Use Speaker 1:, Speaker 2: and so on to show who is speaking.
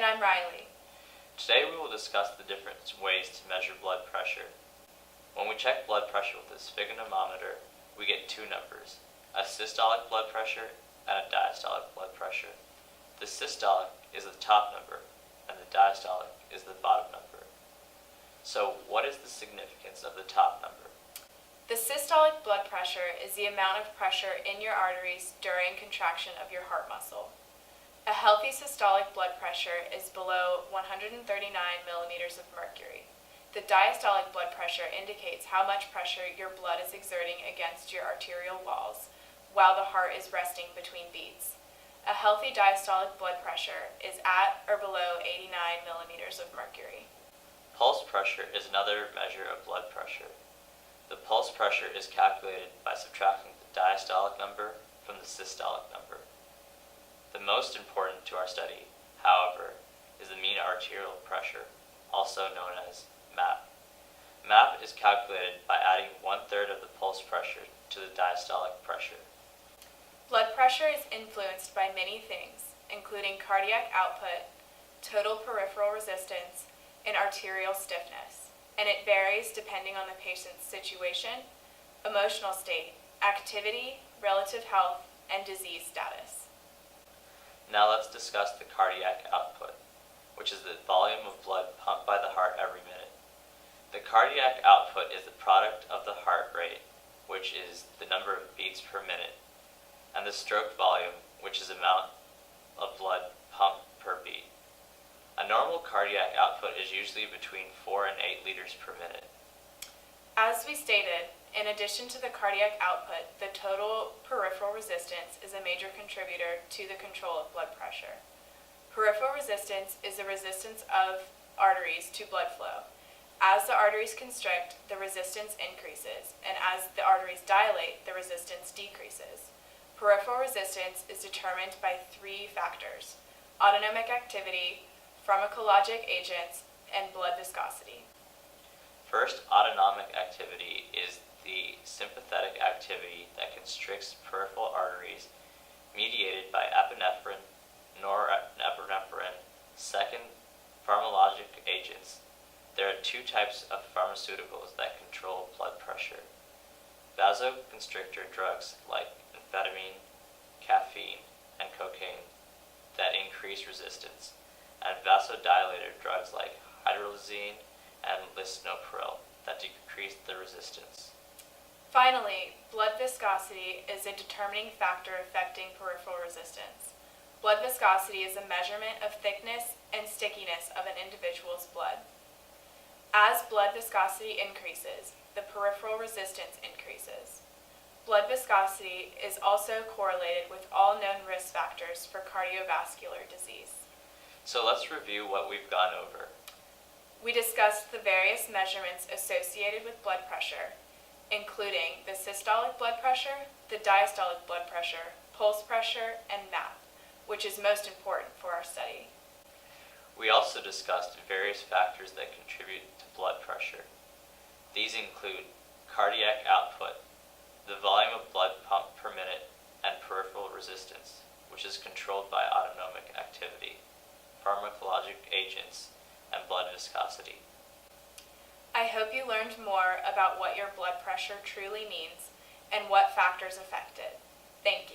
Speaker 1: And I'm Riley.
Speaker 2: Today we will discuss the different ways to measure blood pressure. When we check blood pressure with a sphygmomanometer, we get two numbers, a systolic blood pressure and a diastolic blood pressure. The systolic is the top number, and the diastolic is the bottom number. So what is the significance of the top number?
Speaker 1: The systolic blood pressure is the amount of pressure in your arteries during contraction of your heart muscle. A healthy systolic blood pressure is below 139 millimeters of mercury. The diastolic blood pressure indicates how much pressure your blood is exerting against your arterial walls while the heart is resting between beats. A healthy diastolic blood pressure is at or below 89 millimeters of mercury.
Speaker 2: Pulse pressure is another measure of blood pressure. The pulse pressure is calculated by subtracting the diastolic number from the systolic number. The most important to our study, however, is the mean arterial pressure, also known as MAP. MAP is calculated by adding 1/3 of the pulse pressure to the diastolic pressure.
Speaker 1: Blood pressure is influenced by many things, including cardiac output, total peripheral resistance, and arterial stiffness, and it varies depending on the patient's situation, emotional state, activity, relative health, and disease status.
Speaker 2: Now let's discuss the cardiac output, which is the volume of blood pumped by the heart every minute. The cardiac output is the product of the heart rate, which is the number of beats per minute, and the stroke volume, which is the amount of blood pumped per beat. A normal cardiac output is usually between 4 and 8 liters per minute.
Speaker 1: As we stated, in addition to the cardiac output, the total peripheral resistance is a major contributor to the control of blood pressure. Peripheral resistance is the resistance of arteries to blood flow. As the arteries constrict, the resistance increases, and as the arteries dilate, the resistance decreases. Peripheral resistance is determined by 3 factors: autonomic activity, pharmacologic agents, and blood viscosity.
Speaker 2: First, autonomic activity is the sympathetic activity that constricts peripheral arteries mediated by epinephrine, norepinephrine. Second, pharmacologic agents. There are 2 types of pharmaceuticals that control blood pressure: vasoconstrictor drugs like amphetamine, caffeine, and cocaine that increase resistance, and vasodilator drugs like hydralazine and lisinopril that decrease the resistance.
Speaker 1: Finally, blood viscosity is a determining factor affecting peripheral resistance. Blood viscosity is a measurement of thickness and stickiness of an individual's blood. As blood viscosity increases, the peripheral resistance increases. Blood viscosity is also correlated with all known risk factors for cardiovascular disease.
Speaker 2: So let's review what we've gone over.
Speaker 1: We discussed the various measurements associated with blood pressure, including the systolic blood pressure, the diastolic blood pressure, pulse pressure, and MAP, which is most important for our study.
Speaker 2: We also discussed various factors that contribute to blood pressure. These include cardiac output, the volume of blood pumped per minute, and peripheral resistance, which is controlled by autonomic activity, pharmacologic agents, and blood viscosity.
Speaker 1: I hope you learned more about what your blood pressure truly means and what factors affect it. Thank you.